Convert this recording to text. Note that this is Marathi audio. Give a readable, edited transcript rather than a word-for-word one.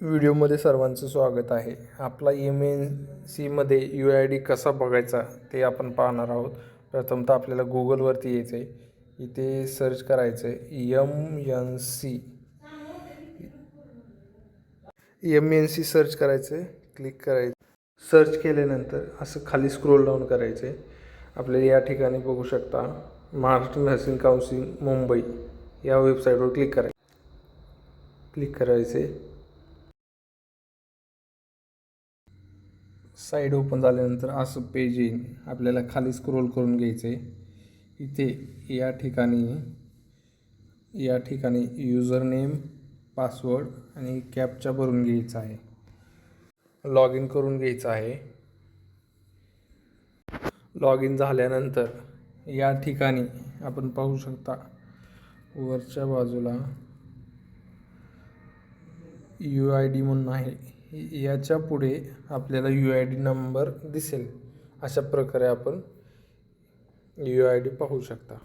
व्हिडिओमध्ये सर्वांचं स्वागत आहे. आपला MNCमध्ये UID कसा बघायचा ते आपण पाहणार आहोत. प्रथमतः आपल्याला गुगलवरती यायचं आहे. इथे सर्च करायचं आहे MNC सर्च करायचं आहे, क्लिक करायचं. सर्च केल्यानंतर असं खाली स्क्रोल डाऊन करायचं आहे. आपल्याला या ठिकाणी बघू शकता महाराष्ट्र नर्सिंग काउन्सिल मुंबई या वेबसाईटवर क्लिक करायचे. साईड ओपन झाल्यानंतर असं पेज येईल. आपल्याला खाली स्क्रोल करून घ्यायचं आहे. इथे या ठिकाणी युजर नेम, पासवर्ड आणि कॅप्चा भरून घ्यायचा आहे. लॉग इन करून घ्यायचं आहे. लॉग इन झाल्यानंतर या ठिकाणी आपण पाहू शकता वरच्या बाजूला UID म्हणून आहे. याच्या पुढे आपल्याला UID नंबर दिसेल. अशा प्रकारे आपण UID पाहू शकता.